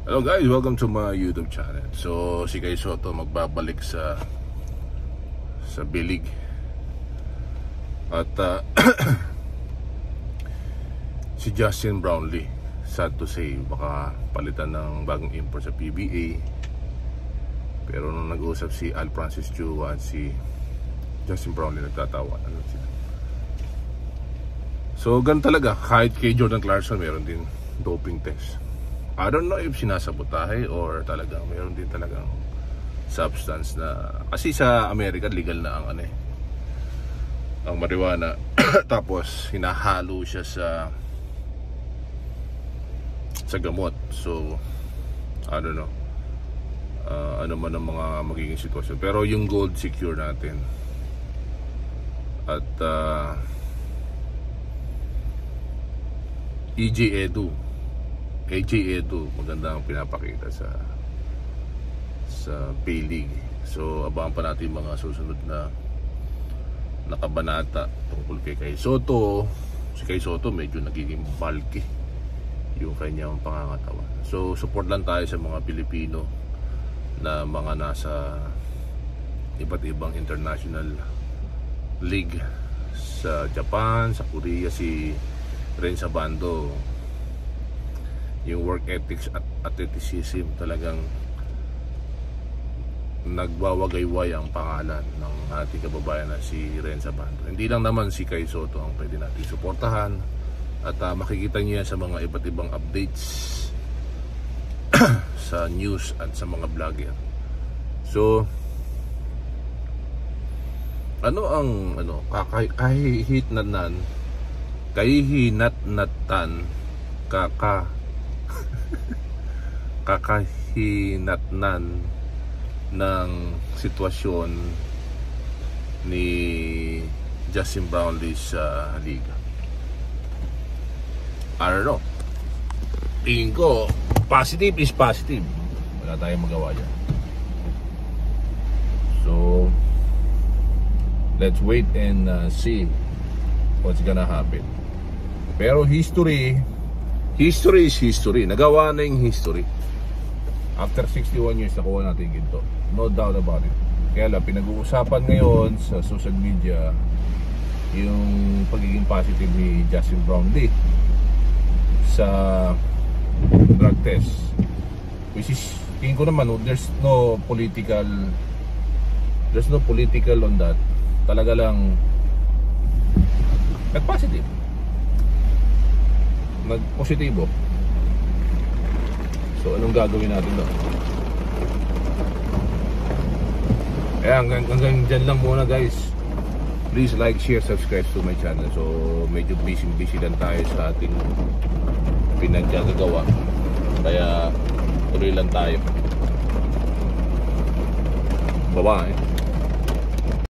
Hello guys, welcome to my YouTube channel. So si Kay Soto magbabalik sa bilig. At si Justin Brownlee, sad to say, baka palitan ng bagong import sa PBA. Pero nung nag-uusap si Al Francis Chua at si Justin Brownlee, nagtatawa sila. So ganun talaga, kahit kay Jordan Clarkson meron din doping test. I don't know if sinasabotahe or talagang mayroon din talagang substance na, kasi sa Amerika legal na ang ang marijuana tapos hinahalo siya sa gamot. So I don't know ano man ang mga magiging sitwasyon, pero yung gold secure natin. At AJ Edu maganda ang pinapakita sa P-League. So abangan pa natin mga susunod na nakabanata tungkol kay Kay Soto. Si Kay Soto medyo nagiging bulky yung kanyang pangangatawan. So support lang tayo sa mga Pilipino na mga nasa iba't ibang international league, sa Japan, sa Korea. Si Renza Bando, yung work ethics at athleticism, talagang nagwawagayway ang pangalan ng ating kababayan na si Renza Bando. Hindi lang naman si Kay Soto ang pwede natin suportahan, at makikita niya sa mga iba't ibang updates sa news at sa mga vlogger. So ano ang kakahinatnan ng sitwasyon ni Justin Brownlee sa liga. I don't know. Tingin ko positive is positive. Wala tayong magawa dyan. So let's wait and see what's gonna happen. Pero history is history. Nagawa na yung history. After 61 years, nakuha natin ginto. No doubt about it. Kaya lang, pinag-uusapan ngayon sa social media yung pagiging positive ni Justin Brownlee sa drug test. Which is, tingin ko naman, there's no political on that. Talaga lang nag-positive, nag-positibo. So anong gagawin natin doon? Hanggang dyan lang muna guys. Please like, share, subscribe to my channel. So medyo busy lang tayo sa ating pinaggagawa, kaya tuloy lang tayo. Bye bye.